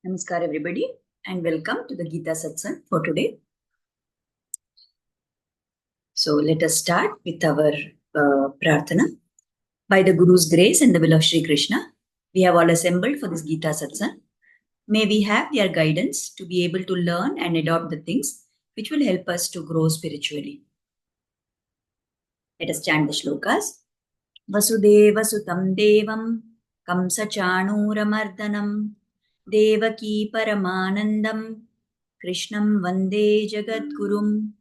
Namaskar everybody and welcome to the Geeta Satsang for today. So let us start with our prarthana. By the Guru's grace and the will of Sri Krishna, we have all assembled for this Geeta Satsang. May we have their guidance to be able to learn and adopt the things which will help us to grow spiritually. Let us chant the Shlokas. Vasudeva Sutam Devam Kamsa Chanuramardanam Devaki Paramanandam Krishnam Vande Jagadgurum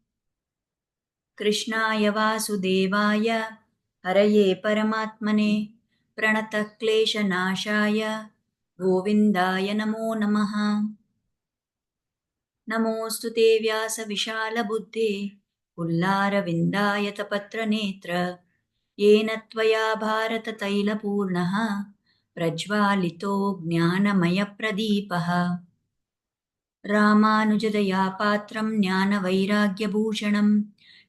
कृष्णाय वासुदेवाय हरये परमात्मने प्रणतक्लेशनाशाय गोविन्दाय नमो नमः। नमोऽस्तु ते व्यासविशालबुद्धे पुल्लारविन्दायतपत्रनेत्र येन त्वया भारततैलपूर्णः प्रज्वालितो ज्ञानमयप्रदीपः रामानुजदया पात्रं ज्ञानवैराग्यभूषणं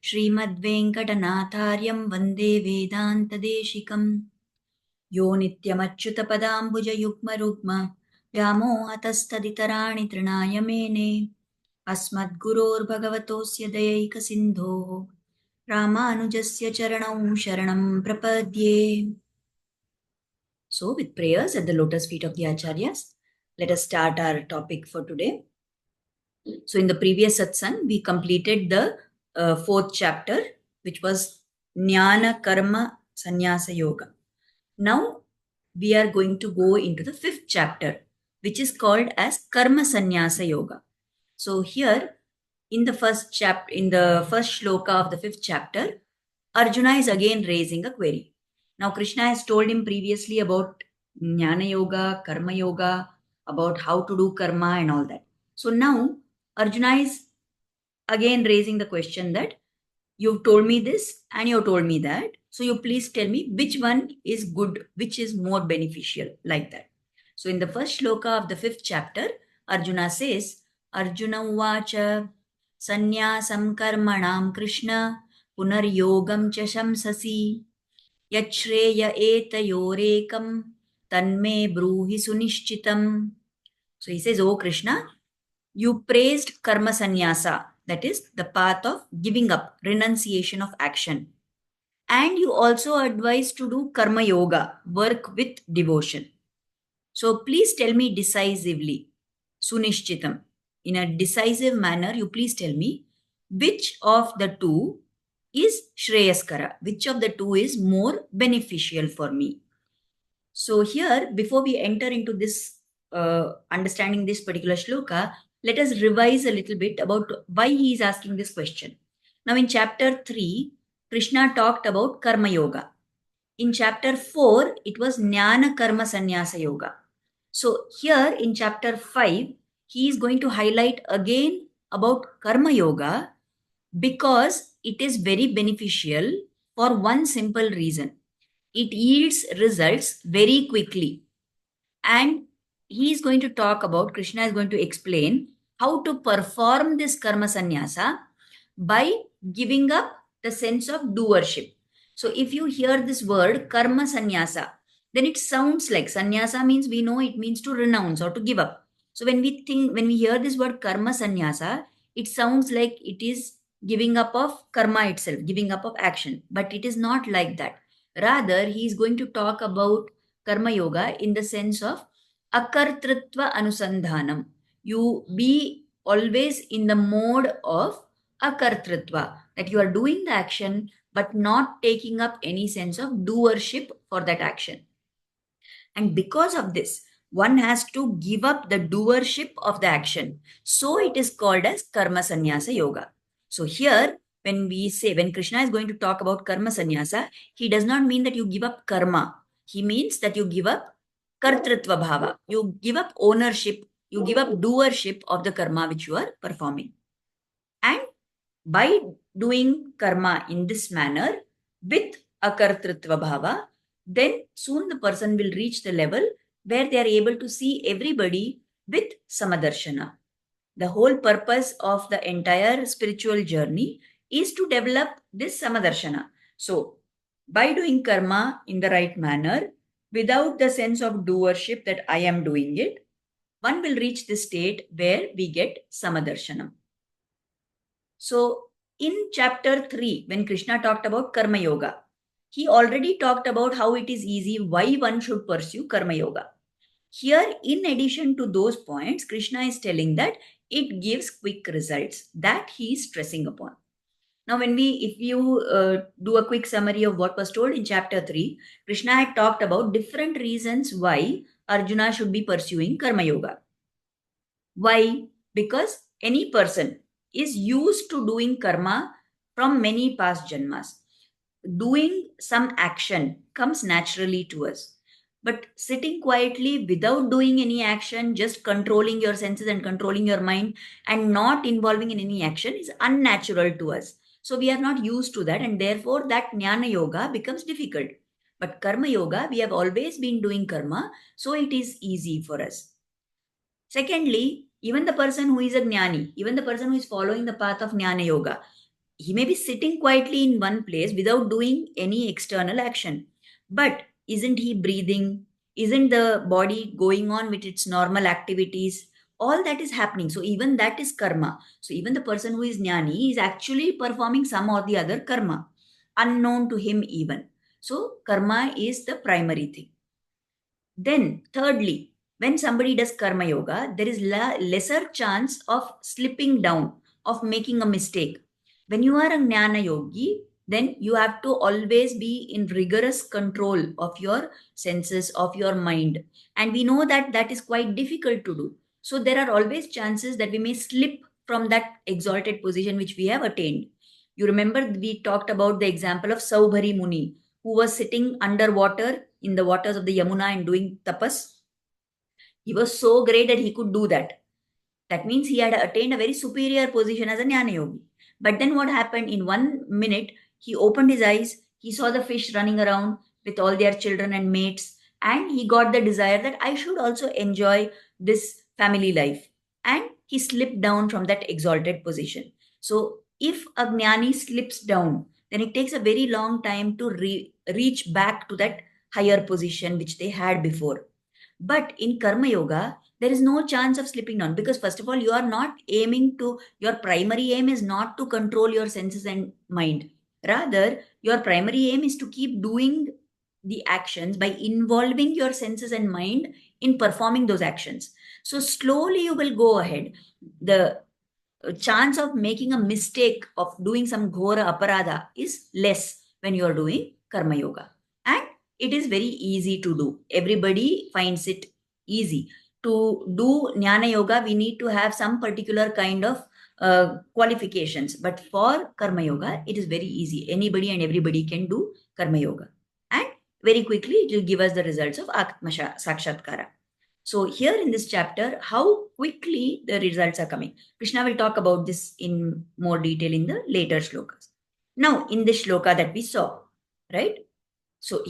श्रीमद्वेङ्कटनाथार्यं वन्दे वेदान्तदेशिकं यो नित्यमच्युतपदाम्बुजयुग्मरुग्म व्यामोहतस्तदितराणि तृणाय मेने अस्मद्गुरोर्भगवतोऽस्य दयैकसिन्धोः रामानुजस्य चरणौ शरणं प्रपद्ये. So with prayers at the lotus feet of the Acharyas, let us start our topic for today. So in the previous satsang, we completed the fourth chapter, which was Jnana Karma Sannyasa Yoga. Now we are going to go into the fifth chapter, which is called as Karma Sannyasa Yoga. So here in the first shloka of the fifth chapter, Arjuna is again raising a query. Now Krishna has told him previously about Jnana Yoga, Karma Yoga, about how to do karma and all that. So now Arjuna is again raising the question that you've told me this and you've told me that. So you please tell me which one is good, which is more beneficial, like that. So in the first shloka of the fifth chapter, Arjuna says, Arjuna uvacha sannyasam karmanam Krishna punaryogam cha shamsasi yachreya etayorekam tanme bruhi sunishchitam. So he says, oh Krishna, you praised karma sannyasa, that is the path of giving up, renunciation of action. And you also advised to do karma yoga, work with devotion. So please tell me decisively, sunishchitam, in a decisive manner, you please tell me which of the two is shreyaskara, which of the two is more beneficial for me. So here, before we enter into this understanding this particular shloka, let us revise a little bit about why he is asking this question. Now in chapter 3, Krishna talked about karma yoga. In chapter 4, it was jnana karma sannyasa yoga. So here in chapter 5, he is going to highlight again about karma yoga because it is very beneficial for one simple reason. It yields results very quickly. And he is going to talk about, Krishna is going to explain how to perform this karma sannyasa by giving up the sense of doership. So if you hear this word karma sannyasa, then it sounds like sannyasa means, we know it means to renounce or to give up. So when we hear this word karma sannyasa, it sounds like it is giving up of karma itself, giving up of action. But it is not like that. Rather, he is going to talk about karma yoga in the sense of akartritva anusandhanam. You be always in the mode of akartritva, that you are doing the action but not taking up any sense of doership for that action. And because of this, one has to give up the doership of the action. So it is called as karma sannyasa yoga. So here, when Krishna is going to talk about karma sannyasa, he does not mean that you give up karma. He means that you give up kartritva bhava. You give up ownership. You give up doership of the karma which you are performing. And by doing karma in this manner with akartritva bhava, then soon the person will reach the level where they are able to see everybody with samadarshana. The whole purpose of the entire spiritual journey is to develop this samadarshana. So by doing karma in the right manner, without the sense of doership that I am doing it, one will reach this state where we get Samadarshanam. So, in chapter 3, when Krishna talked about Karma Yoga, he already talked about how it is easy, why one should pursue Karma Yoga. Here, in addition to those points, Krishna is telling that it gives quick results that he is stressing upon. Now, if you do a quick summary of what was told in chapter 3, Krishna had talked about different reasons why Arjuna should be pursuing Karma Yoga. Why? Because any person is used to doing karma from many past janmas. Doing some action comes naturally to us. But sitting quietly without doing any action, just controlling your senses and controlling your mind and not involving in any action is unnatural to us. So we are not used to that, and therefore that jnana yoga becomes difficult. But karma yoga, we have always been doing karma, so it is easy for us. Secondly, even the person who is a jnani, even the person who is following the path of jnana yoga, he may be sitting quietly in one place without doing any external action. But isn't he breathing? Isn't the body going on with its normal activities? All that is happening. So even that is karma. So even the person who is jnani is actually performing some or the other karma, unknown to him even. So karma is the primary thing. Then, thirdly, when somebody does karma yoga, there is lesser chance of slipping down, of making a mistake. When you are a jnana yogi, then you have to always be in rigorous control of your senses, of your mind. And we know that that is quite difficult to do. So there are always chances that we may slip from that exalted position which we have attained. You remember we talked about the example of Saubhari Muni, who was sitting underwater in the waters of the Yamuna and doing tapas. He was so great that he could do that. That means he had attained a very superior position as a jnana yogi. But then what happened? In 1 minute, he opened his eyes, he saw the fish running around with all their children and mates, and he got the desire that I should also enjoy this family life. And he slipped down from that exalted position. So if a jnani slips down, then it takes a very long time to reach back to that higher position which they had before. But in Karma Yoga, there is no chance of slipping down because, first of all, you are not aiming to, your primary aim is not to control your senses and mind. Rather, your primary aim is to keep doing the actions by involving your senses and mind in performing those actions. So, slowly you will go ahead. The chance of making a mistake of doing some ghora aparadha is less when you are doing Karma Yoga. And it is very easy to do. Everybody finds it easy. To do Jnana Yoga, we need to have some particular kind of qualifications. But for Karma Yoga, it is very easy. Anybody and everybody can do Karma Yoga. And very quickly, it will give us the results of Atma Sakshatkara. So here in this chapter, how quickly the results are coming. Krishna will talk about this in more detail in the later shlokas. Now, in this shloka that we saw, right? So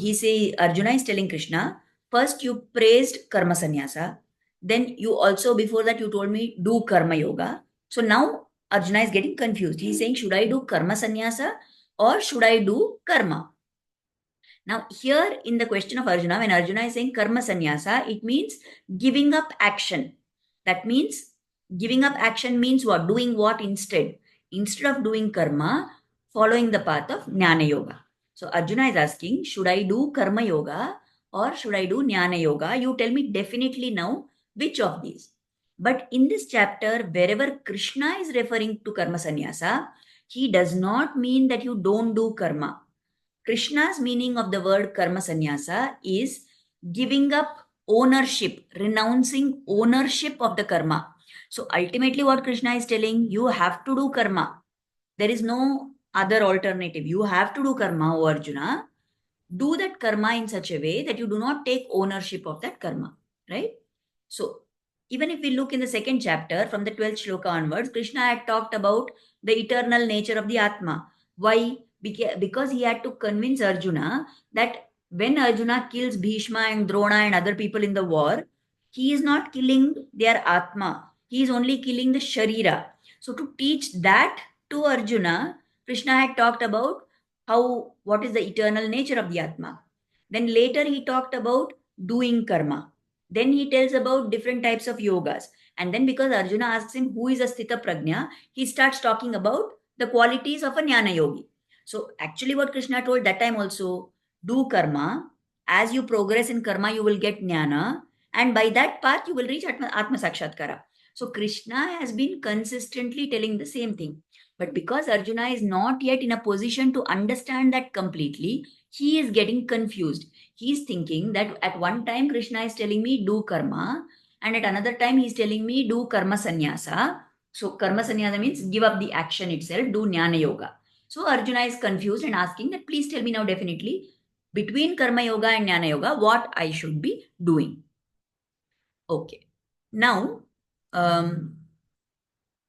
Arjuna is telling Krishna, first you praised karma sannyasa, then you also, before that you told me, do karma yoga. So now Arjuna is getting confused. He's saying, should I do karma sannyasa or should I do karma? Now, here in the question of Arjuna, when Arjuna is saying karma sannyasa, it means giving up action. That means giving up action means what? Doing what instead? Instead of doing karma, following the path of jnana yoga. So Arjuna is asking, should I do karma yoga or should I do jnana yoga? You tell me definitely now which of these. But in this chapter, wherever Krishna is referring to karma sannyasa, he does not mean that you don't do karma. Krishna's meaning of the word karma sannyasa is giving up ownership, renouncing ownership of the karma. So ultimately what Krishna is telling, you have to do karma. There is no other alternative. You have to do karma, O Arjuna. Do that karma in such a way that you do not take ownership of that karma, right? So even if we look in the second chapter, from the 12th shloka onwards, Krishna had talked about the eternal nature of the Atma. Why? Because he had to convince Arjuna that when Arjuna kills Bhishma and Drona and other people in the war, he is not killing their Atma. He is only killing the Sharira. So to teach that to Arjuna, Krishna had talked about what is the eternal nature of the Atma. Then later he talked about doing karma. Then he tells about different types of yogas. And then because Arjuna asks him who is a Sthita Prajna, he starts talking about the qualities of a Jnana Yogi. So actually what Krishna told that time also, do karma. As you progress in karma, you will get Jnana. And by that path, you will reach Atma Sakshatkara. So Krishna has been consistently telling the same thing. But because Arjuna is not yet in a position to understand that completely, he is getting confused. He is thinking that at one time Krishna is telling me do karma, and at another time he is telling me do karma sannyasa. So karma sannyasa means give up the action itself, do jnana yoga. So Arjuna is confused and asking that please tell me now definitely between karma yoga and jnana yoga what I should be doing. Okay. Now,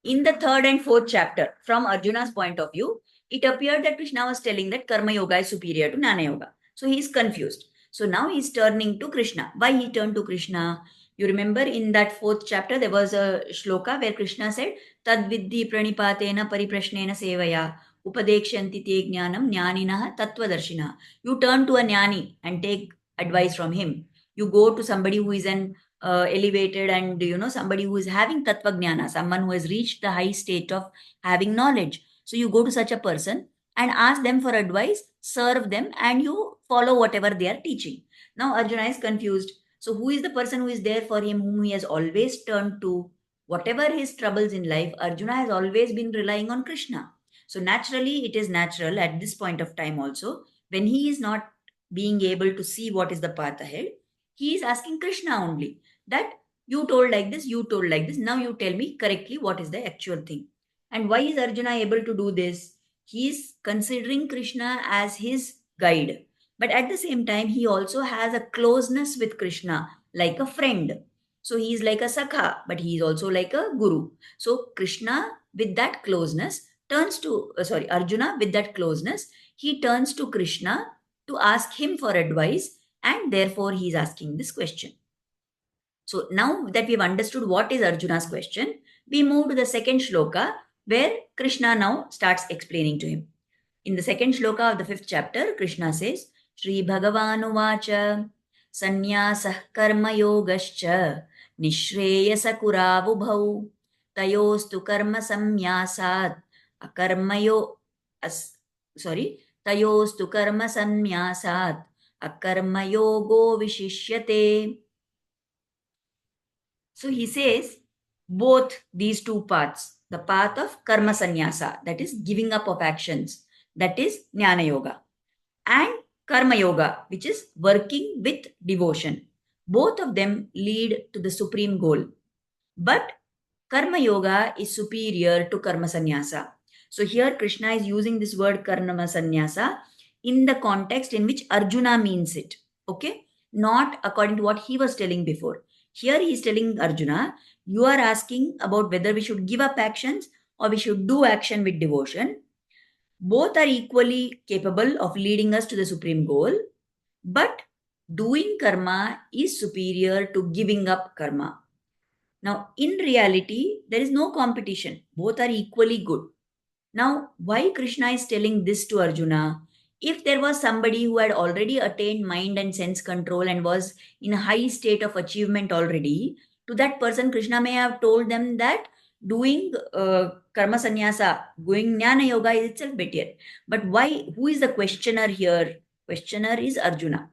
in the third and fourth chapter, from Arjuna's point of view, it appeared that Krishna was telling that Karma Yoga is superior to Jnana Yoga. So he is confused. So now he is turning to Krishna. Why he turned to Krishna? You remember in that fourth chapter, there was a shloka where Krishna said, Tad viddhi pranipatena pariprashnena sevaya upadekshanti te jnanam jnaninaha tattvadarshina. You turn to a jnani and take advice from him. You go to somebody who is an elevated and somebody who is having tattva jnana, someone who has reached the high state of having knowledge. So you go to such a person and ask them for advice, serve them, and you follow whatever they are teaching. Now Arjuna is confused. So who is the person who is there for him, whom he has always turned to? Whatever his troubles in life, Arjuna has always been relying on Krishna. So naturally, it is natural at this point of time also, when he is not being able to see what is the path ahead, he is asking Krishna only that you told like this, you told like this. Now you tell me correctly what is the actual thing. And why is Arjuna able to do this? He is considering Krishna as his guide. But at the same time, he also has a closeness with Krishna, like a friend. So he is like a sakha, but he is also like a guru. So Krishna, with that closeness, Arjuna, with that closeness, he turns to Krishna to ask him for advice, and therefore he is asking this question. So now that we've understood what is Arjuna's question, we move to the second shloka where Krishna now starts explaining to him. In the second shloka of the fifth chapter, Krishna says, Shri Bhagavan Sannyasah Karma Yogascha Nishreyasa Kuravubhau Tayostu Karma Samyasat Akarmayo Tayostu Karma Samyasat Akarma Yogo Vishishyate. So he says both these two paths, the path of karma sannyasa, that is giving up of actions, that is jnana yoga, and karma yoga, which is working with devotion. Both of them lead to the supreme goal. But karma yoga is superior to karma sannyasa. So here Krishna is using this word karma sannyasa in the context in which Arjuna means it. Okay? Not according to what he was telling before. Here he is telling Arjuna, you are asking about whether we should give up actions or we should do action with devotion. Both are equally capable of leading us to the supreme goal, but doing karma is superior to giving up karma. Now, in reality, there is no competition. Both are equally good. Now, why Krishna is telling this to Arjuna? If there was somebody who had already attained mind and sense control and was in a high state of achievement already, to that person, Krishna may have told them that doing karma sannyasa, going jnana yoga is itself better. But why? Who is the questioner here? Questioner is Arjuna.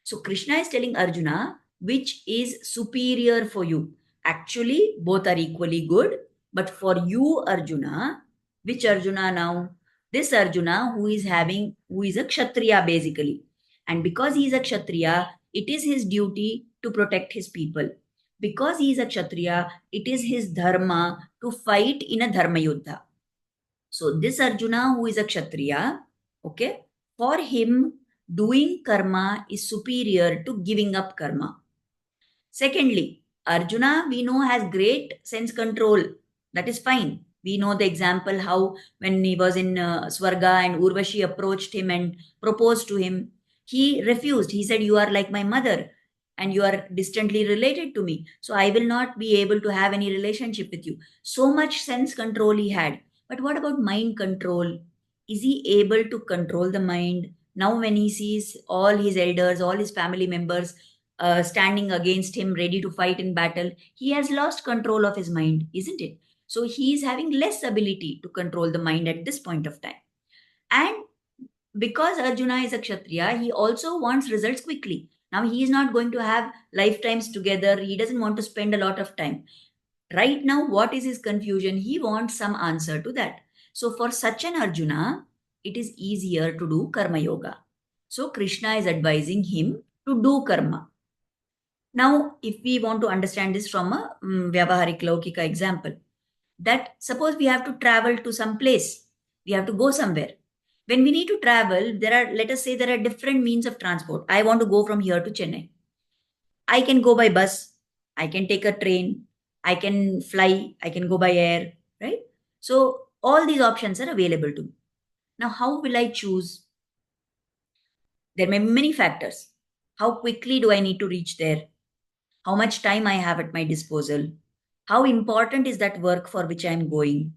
So Krishna is telling Arjuna, which is superior for you? Actually, both are equally good. But for you, Arjuna, which Arjuna now? This Arjuna who is a kshatriya basically. And because he is a kshatriya, it is his duty to protect his people. Because he is a kshatriya, it is his dharma to fight in a dharma yuddha. So this Arjuna who is a kshatriya, okay, for him, doing karma is superior to giving up karma. Secondly, Arjuna, we know, has great sense control. That is fine. We know the example how when he was in Swarga and Urvashi approached him and proposed to him, he refused. He said, you are like my mother and you are distantly related to me. So I will not be able to have any relationship with you. So much sense control he had. But what about mind control? Is he able to control the mind? Now when he sees all his elders, all his family members standing against him, ready to fight in battle, he has lost control of his mind, isn't it? So he is having less ability to control the mind at this point of time. And because Arjuna is a Kshatriya, he also wants results quickly. Now, he is not going to have lifetimes together. He doesn't want to spend a lot of time. Right now, what is his confusion? He wants some answer to that. So, for such an Arjuna, it is easier to do Karma Yoga. So, Krishna is advising him to do Karma. Now, if we want to understand this from a Vyavaharik Laukika example, that suppose we have to travel to some place, we have to go somewhere. When we need to travel, let us say there are different means of transport. I want to go from here to Chennai. I can go by bus, I can take a train, I can fly, I can go by air, right? So all these options are available to me. Now, how will I choose? There may be many factors. How quickly do I need to reach there? How much time I have at my disposal? How important is that work for which I am going?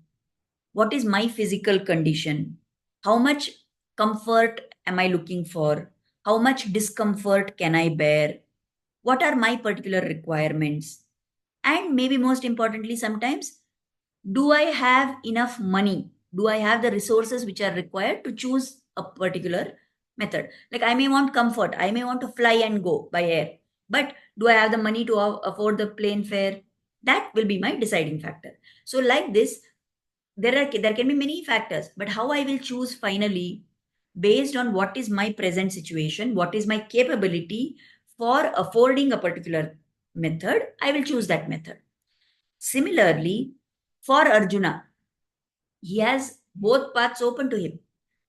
What is my physical condition? How much comfort am I looking for? How much discomfort can I bear? What are my particular requirements? And maybe most importantly, sometimes, do I have enough money? Do I have the resources which are required to choose a particular method? Like, I may want comfort, I may want to fly and go by air, but do I have the money to afford the plane fare? That will be my deciding factor. So, like this, there can be many factors, but how I will choose finally, based on what is my present situation, what is my capability for affording a particular method, I will choose that method. Similarly, for Arjuna, he has both paths open to him.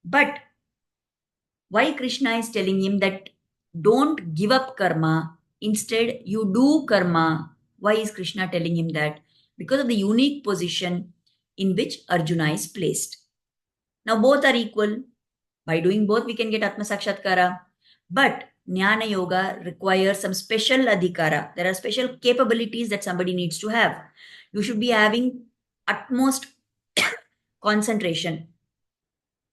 But why Krishna is telling him that don't give up karma, instead you do karma? Why is Krishna telling him that? Because of the unique position in which Arjuna is placed. Now both are equal. By doing both, we can get Atma Sakshatkara. But Jnana Yoga requires some special adhikara. There are special capabilities that somebody needs to have. You should be having utmost concentration,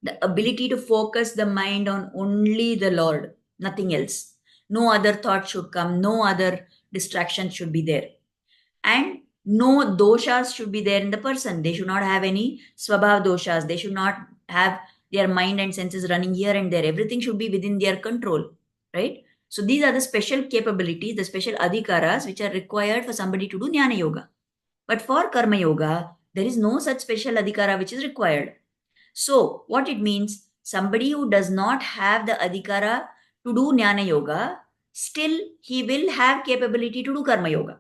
the ability to focus the mind on only the Lord, nothing else. No other thought should come, no other distraction should be there. And no doshas should be there in the person. They should not have any swabhav doshas. They should not have their mind and senses running here and there. Everything should be within their control, right? So these are the special capabilities, the special adhikaras which are required for somebody to do Jnana Yoga. But for Karma Yoga, there is no such special adhikara which is required. So what it means, somebody who does not have the adhikara to do Jnana Yoga, still he will have capability to do Karma Yoga.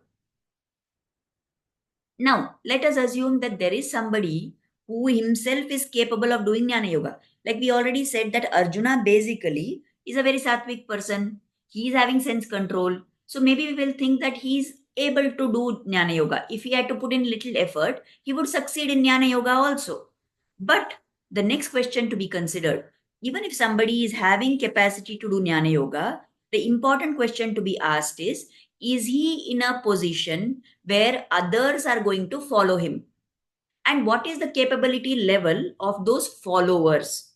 Now, let us assume that there is somebody who himself is capable of doing Jnana Yoga. Like we already said that Arjuna basically is a very sattvic person. He is having sense control. So maybe we will think that he is able to do Jnana Yoga. If he had to put in little effort, he would succeed in Jnana Yoga also. But the next question to be considered, even if somebody is having capacity to do Jnana Yoga, the important question to be asked is he in a position where others are going to follow him? And what is the capability level of those followers?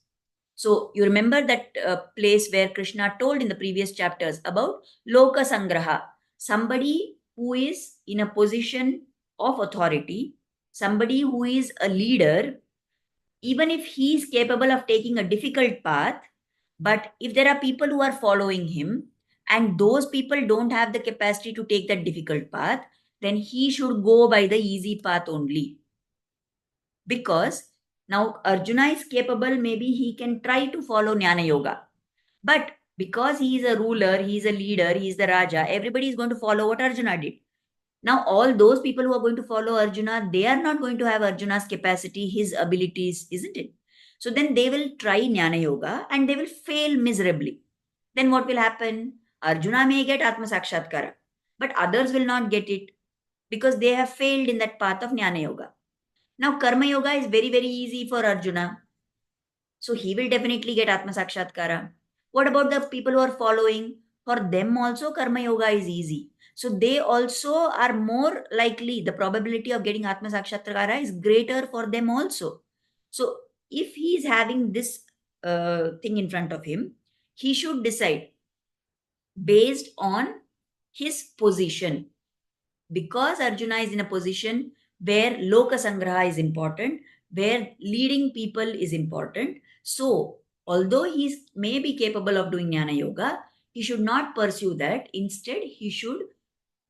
So you remember that place where Krishna told in the previous chapters about Loka Sangraha, somebody who is in a position of authority, somebody who is a leader, even if he is capable of taking a difficult path, but if there are people who are following him and those people don't have the capacity to take that difficult path, then he should go by the easy path only. Because now Arjuna is capable, maybe he can try to follow Jnana Yoga. But because he is a ruler, he is a leader, he is the Raja, everybody is going to follow what Arjuna did. Now, all those people who are going to follow Arjuna, they are not going to have Arjuna's capacity, his abilities, isn't it? So then they will try Jnana Yoga and they will fail miserably. Then what will happen? Arjuna may get Atma Sakshatkara, but others will not get it because they have failed in that path of Jnana Yoga. Now, Karma Yoga is very, very easy for Arjuna. So he will definitely get Atma Sakshatkara. What about the people who are following? For them also, Karma Yoga is easy. So they also are more likely, the probability of getting Atma Sakshatkara is greater for them also. So if he is having this thing in front of him, he should decide based on his position. Because Arjuna is in a position where Loka Sangraha is important, where leading people is important. So, although he may be capable of doing Jnana Yoga, he should not pursue that. Instead, he should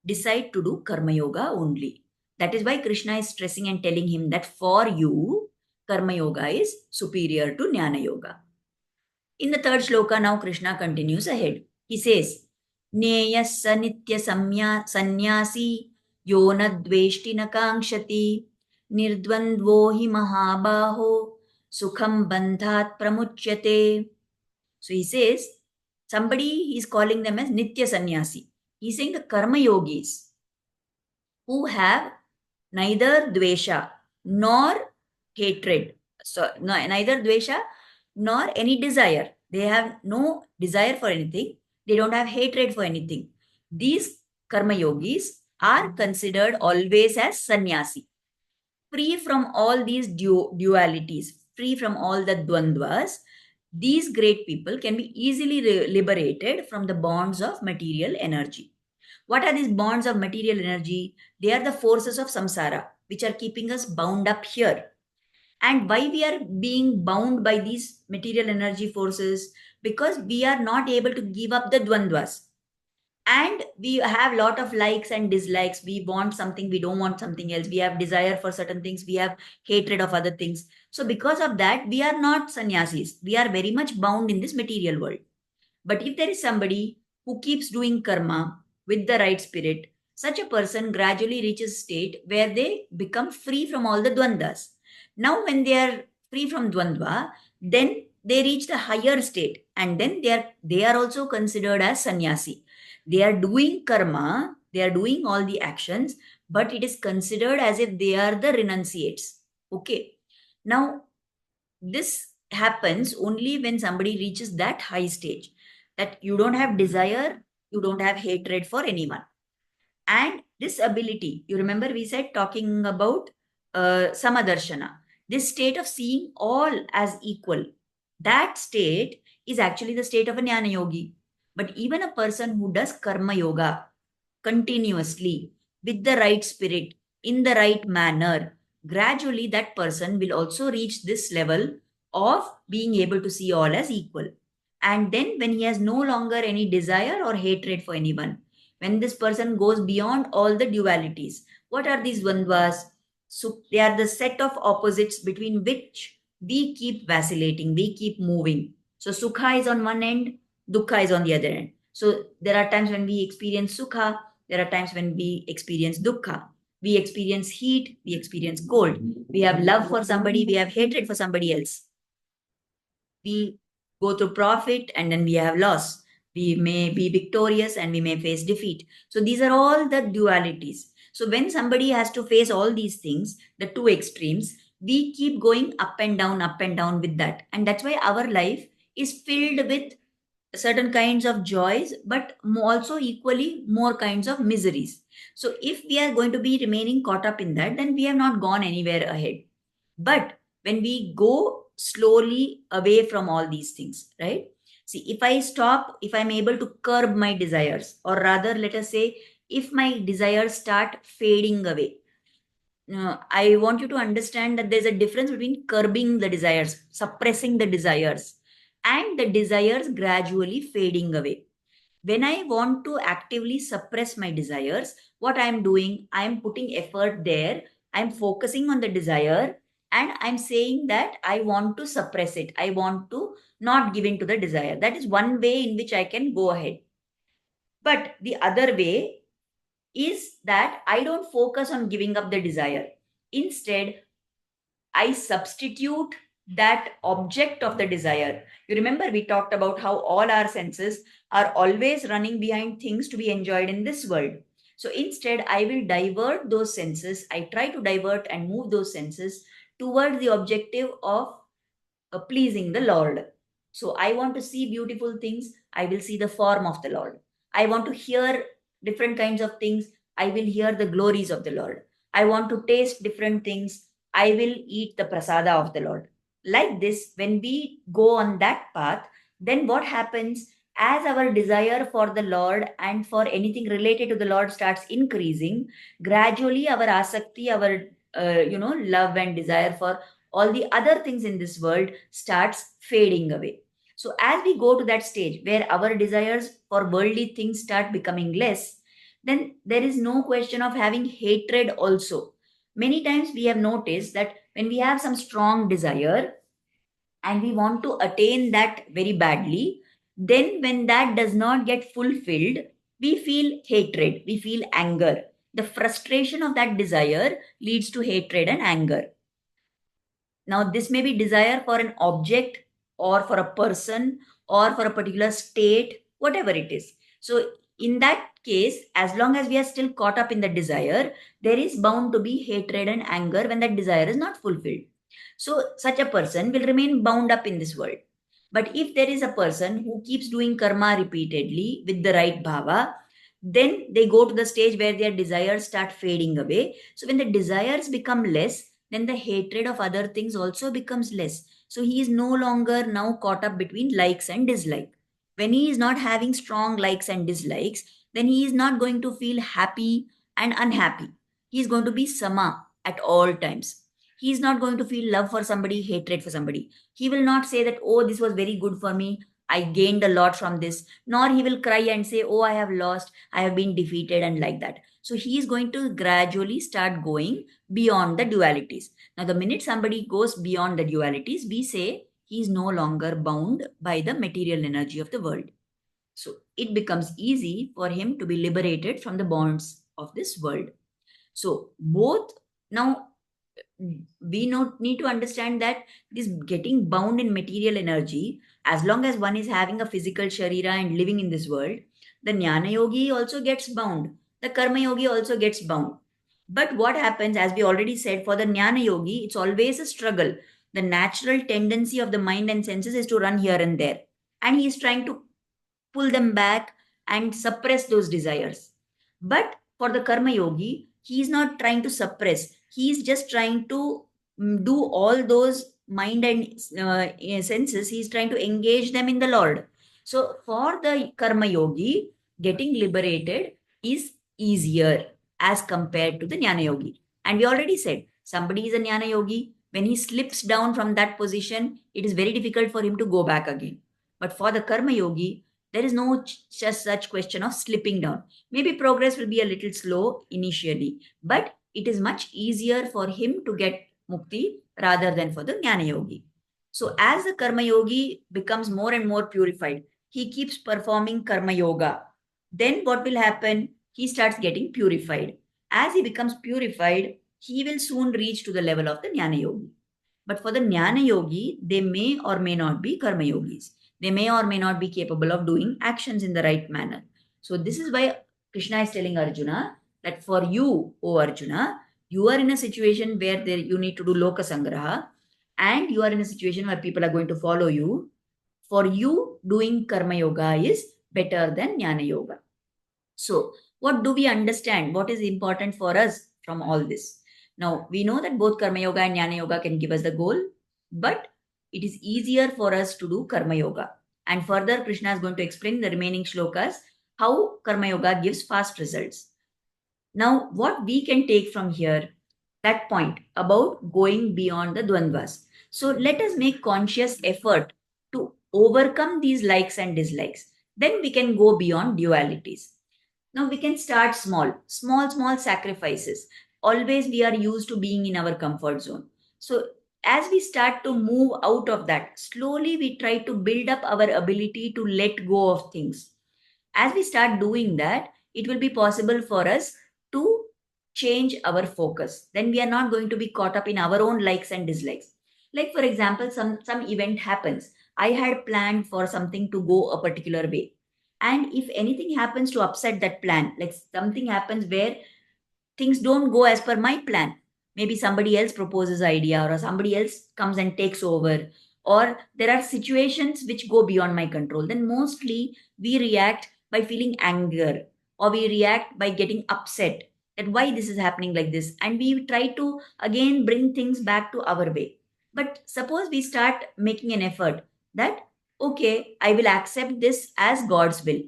decide to do Karma Yoga only. That is why Krishna is stressing and telling him that for you, Karma Yoga is superior to Jnana Yoga. In the third shloka, now Krishna continues ahead. He says, Neyasa nitya sannyasi yo na dveshti na kankshati nirdvandvo hi mahabaho sukham bandhat pramuchyate. So he says, somebody is calling them as nitya sannyasi. He's saying the karma yogis who have neither dvesha nor hatred. So neither dvesha nor any desire. They have no desire for anything. They don't have hatred for anything. These karma yogis are considered always as sannyasi, free from all these dualities, free from all the dvandvas. These great people can be easily liberated from the bonds of material energy. What are these bonds of material energy? They are the forces of samsara, which are keeping us bound up here. And why we are being bound by these material energy forces? Because we are not able to give up the dvandvas. And we have a lot of likes and dislikes. We want something, we don't want something else. We have desire for certain things, we have hatred of other things. So because of that, we are not sannyasis. We are very much bound in this material world. But if there is somebody who keeps doing karma with the right spirit, such a person gradually reaches a state where they become free from all the dvandvas. Now, when they are free from dvandva, then they reach the higher state, and then they are also considered as sannyasi. They are doing karma, they are doing all the actions, but it is considered as if they are the renunciates. Okay. Now, this happens only when somebody reaches that high stage, that you don't have desire, you don't have hatred for anyone. And this ability, you remember we said talking about samadarshana, this state of seeing all as equal, that state is actually the state of a jnana yogi. But even a person who does karma yoga continuously with the right spirit, in the right manner, gradually that person will also reach this level of being able to see all as equal. And then, when he has no longer any desire or hatred for anyone, when this person goes beyond all the dualities, what are these dvandvas? So, they are the set of opposites between which we keep vacillating, we keep moving. So, sukha is on one end, dukkha is on the other end. So, there are times when we experience sukha, there are times when we experience dukkha. We experience heat, we experience cold. We have love for somebody, we have hatred for somebody else. We go through profit and then we have loss. We may be victorious and we may face defeat. So these are all the dualities. So when somebody has to face all these things, the two extremes, we keep going up and down with that. And that's why our life is filled with certain kinds of joys, but also equally more kinds of miseries. So if we are going to be remaining caught up in that, then we have not gone anywhere ahead. But when we go slowly away from all these things, right? See, if I stop, if I'm able to curb my desires, or rather, let us say, if my desires start fading away, I want you to understand that there's a difference between curbing the desires, suppressing the desires, and the desires gradually fading away. When I want to actively suppress my desires, what I'm doing, I'm putting effort there, I'm focusing on the desire, and I'm saying that I want to suppress it. I want to not give in to the desire. That is one way in which I can go ahead. But the other way is that I don't focus on giving up the desire. Instead, I substitute that object of the desire. You remember we talked about how all our senses are always running behind things to be enjoyed in this world. So instead, I will divert those senses. I try to divert and move those senses towards the objective of pleasing the Lord. So I want to see beautiful things, I will see the form of the Lord. I want to hear different kinds of things, I will hear the glories of the Lord. I want to taste different things, I will eat the prasada of the Lord. Like this, when we go on that path, then what happens? as our desire for the Lord and for anything related to the Lord starts increasing, gradually our asakti, our love and desire for all the other things in this world starts fading away. So as we go to that stage where our desires for worldly things start becoming less, then there is no question of having hatred also. Many times we have noticed that when we have some strong desire and we want to attain that very badly, then when that does not get fulfilled, we feel hatred, we feel anger. The frustration of that desire leads to hatred and anger. Now, this may be desire for an object or for a person or for a particular state, whatever it is. So, in that case, as long as we are still caught up in the desire, there is bound to be hatred and anger when that desire is not fulfilled. So, such a person will remain bound up in this world. But if there is a person who keeps doing karma repeatedly with the right bhava, then they go to the stage where their desires start fading away. So, when the desires become less, then the hatred of other things also becomes less. So he is no longer now caught up between likes and dislikes. When he is not having strong likes and dislikes, then he is not going to feel happy and unhappy. He is going to be sama at all times. He is not going to feel love for somebody, hatred for somebody. He will not say that, oh, this was very good for me. I gained a lot from this. Nor he will cry and say, oh, I have lost. I have been defeated and like that. So he is going to gradually start going beyond the dualities. Now, the minute somebody goes beyond the dualities, we say he is no longer bound by the material energy of the world. So it becomes easy for him to be liberated from the bonds of this world. So both now we need to understand that this getting bound in material energy, as long as one is having a physical sharira and living in this world, the jnana yogi also gets bound. The karma yogi also gets bound. But what happens, as we already said, for the jnana yogi, it's always a struggle. The natural tendency of the mind and senses is to run here and there. And he is trying to pull them back and suppress those desires. But for the karma yogi, he is not trying to suppress. He is just trying to do all those mind and senses. He is trying to engage them in the Lord. So for the karma yogi, getting liberated is easier as compared to the jnana yogi. And we already said, somebody is a jnana yogi. When he slips down from that position, it is very difficult for him to go back again. But for the karma yogi, there is no just such question of slipping down. Maybe progress will be a little slow initially, but it is much easier for him to get mukti rather than for the jnana yogi. So as the karma yogi becomes more and more purified, he keeps performing karma yoga. Then what will happen? He starts getting purified. As he becomes purified, he will soon reach to the level of the jnana yogi. But for the jnana yogi, they may or may not be karma yogis. They may or may not be capable of doing actions in the right manner. So this is why Krishna is telling Arjuna that for you, O Arjuna, you are in a situation where you need to do loka sangraha, and you are in a situation where people are going to follow you. For you, doing karma yoga is better than jnana yoga. So what do we understand? What is important for us from all this? Now, we know that both karma yoga and jnana yoga can give us the goal, but it is easier for us to do karma yoga. And further, Krishna is going to explain the remaining shlokas how karma yoga gives fast results. Now, what we can take from here, that point about going beyond the dvandvas. So let us make conscious effort to overcome these likes and dislikes. Then we can go beyond dualities. Now we can start small sacrifices. Always we are used to being in our comfort zone. So as we start to move out of that, slowly we try to build up our ability to let go of things. As we start doing that, it will be possible for us to change our focus. Then we are not going to be caught up in our own likes and dislikes. Like for example, some event happens. I had planned for something to go a particular way. And if anything happens to upset that plan, like something happens where things don't go as per my plan, maybe somebody else proposes idea or somebody else comes and takes over, or there are situations which go beyond my control, then mostly we react by feeling anger, or we react by getting upset that why this is happening like this, and we try to again bring things back to our way. But suppose we start making an effort that, okay, I will accept this as God's will.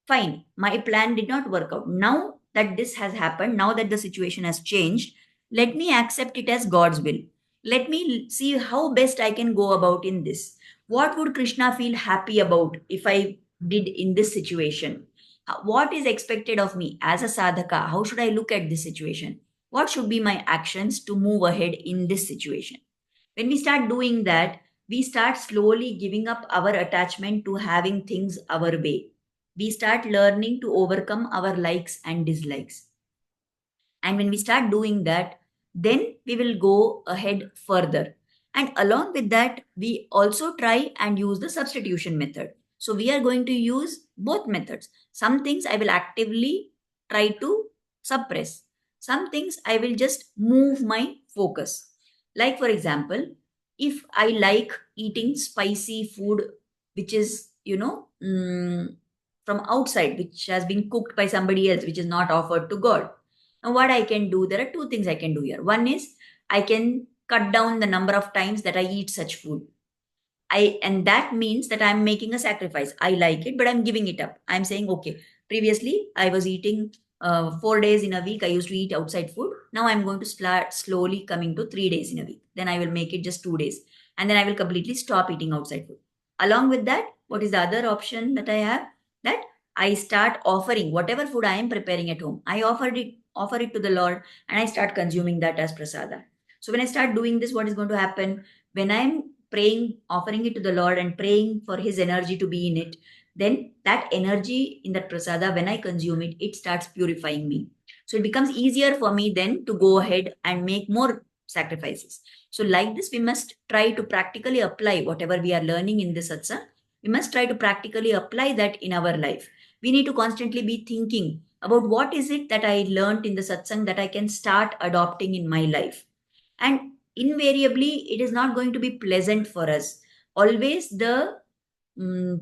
Fine, my plan did not work out. Now that this has happened, now that the situation has changed, let me accept it as God's will. Let me see how best I can go about in this. What would Krishna feel happy about if I did in this situation? What is expected of me as a sadhaka? How should I look at this situation? What should be my actions to move ahead in this situation? When we start doing that, we start slowly giving up our attachment to having things our way. We start learning to overcome our likes and dislikes. And when we start doing that, then we will go ahead further. And along with that, we also try and use the substitution method. So we are going to use both methods. Some things I will actively try to suppress. Some things I will just move my focus. Like, for example, if I like eating spicy food, which is, from outside, which has been cooked by somebody else, which is not offered to God. Now, what I can do, there are two things I can do here. One is I can cut down the number of times that I eat such food. And that means that I'm making a sacrifice. I like it, but I'm giving it up. I'm saying, okay, previously I was eating 4 days in a week. I used to eat outside food. Now I'm going to start slowly coming to 3 days in a week. Then I will make it just 2 days. And then I will completely stop eating outside food. Along with that, what is the other option that I have? That I start offering whatever food I am preparing at home. I offer it to the Lord, and I start consuming that as prasada. So when I start doing this, what is going to happen? When I'm praying, offering it to the Lord and praying for His energy to be in it, then that energy in that prasada, when I consume it, it starts purifying me. So it becomes easier for me then to go ahead and make more sacrifices. So, like this, we must try to practically apply whatever we are learning in this satsang. We must try to practically apply that in our life. We need to constantly be thinking about what is it that I learned in the satsang that I can start adopting in my life. And invariably, it is not going to be pleasant for us. Always the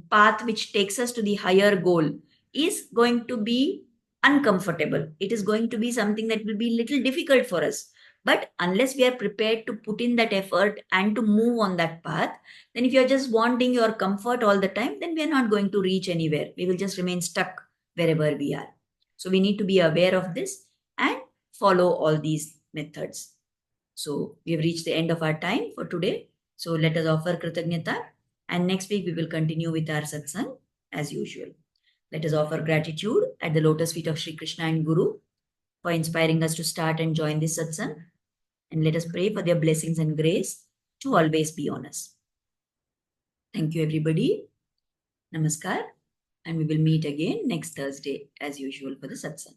path which takes us to the higher goal is going to be uncomfortable. It is going to be something that will be little difficult for us. But unless we are prepared to put in that effort and to move on that path, then if you're just wanting your comfort all the time, then we are not going to reach anywhere. We will just remain stuck wherever we are. So we need to be aware of this and follow all these methods. So we have reached the end of our time for today. So let us offer Kritagnyata, and next week we will continue with our satsang as usual. Let us offer gratitude at the lotus feet of Sri Krishna and Guru for inspiring us to start and join this satsang. And let us pray for their blessings and grace to always be on us. Thank you, everybody. Namaskar. And we will meet again next Thursday as usual for the satsang.